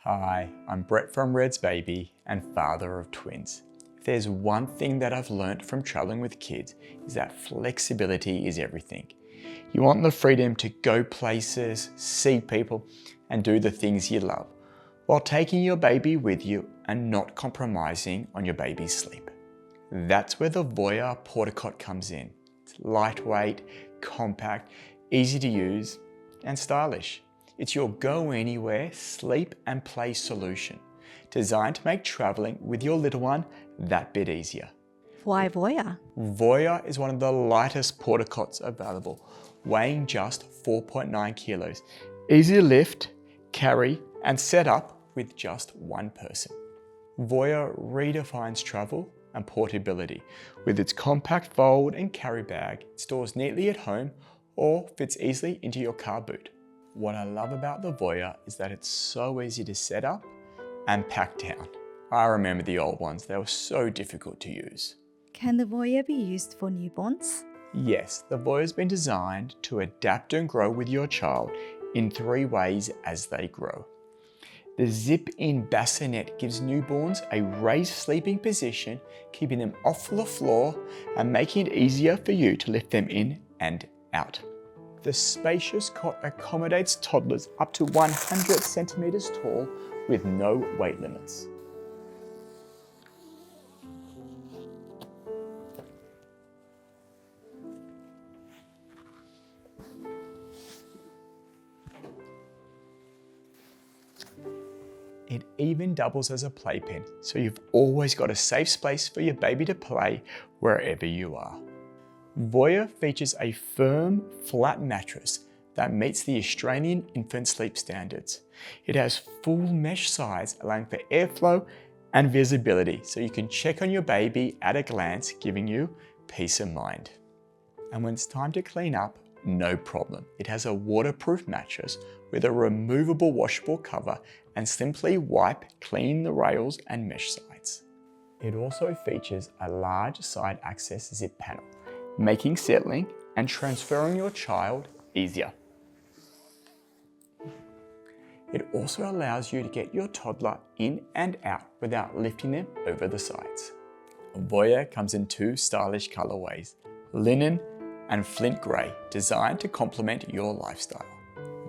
Hi, I'm Brett from Redsbaby and father of twins. If there's one thing that I've learnt from traveling with kids is that flexibility is everything. You want the freedom to go places, see people, and do the things you love, while taking your baby with you and not compromising on your baby's sleep. That's where the VOYA Portacot comes in. It's lightweight, compact, easy to use, and stylish. It's your go anywhere, sleep and play solution, designed to make traveling with your little one that bit easier. Why VOYA? VOYA is one of the lightest portacots available, weighing just 4.9 kilos. Easy to lift, carry and set up with just one person. VOYA redefines travel and portability. With its compact fold and carry bag, it stores neatly at home or fits easily into your car boot. What I love about the VOYA is that it's so easy to set up and pack down. I remember the old ones, they were so difficult to use. Can the VOYA be used for newborns? Yes, the VOYA has been designed to adapt and grow with your child in 3 ways as they grow. The zip-in bassinet gives newborns a raised sleeping position, keeping them off the floor and making it easier for you to lift them in and out. The spacious cot accommodates toddlers up to 100 centimeters tall with no weight limits. It even doubles as a playpen, so you've always got a safe space for your baby to play wherever you are. VOYA features a firm, flat mattress that meets the Australian infant sleep standards. It has full mesh size, allowing for airflow and visibility, so you can check on your baby at a glance, giving you peace of mind. And when it's time to clean up, no problem. It has a waterproof mattress with a removable washable cover and simply wipe clean the rails and mesh sides. It also features a large side access zip panel, making settling and transferring your child easier. It also allows you to get your toddler in and out without lifting them over the sides. VOYA comes in 2 stylish colorways, linen and flint grey, designed to complement your lifestyle.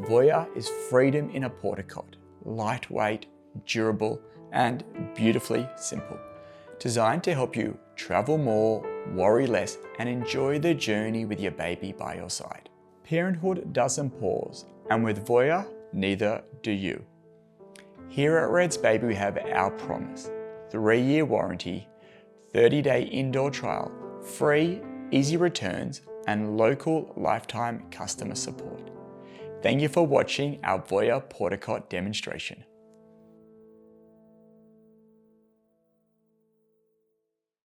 VOYA is freedom in a portacot, lightweight, durable and beautifully simple. Designed to help you travel more, worry less, and enjoy the journey with your baby by your side. Parenthood doesn't pause, and with VOYA, neither do you. Here at Redsbaby, we have our promise: 3-year warranty, 30-day indoor trial, free, easy returns, and local lifetime customer support. Thank you for watching our VOYA Portacot demonstration.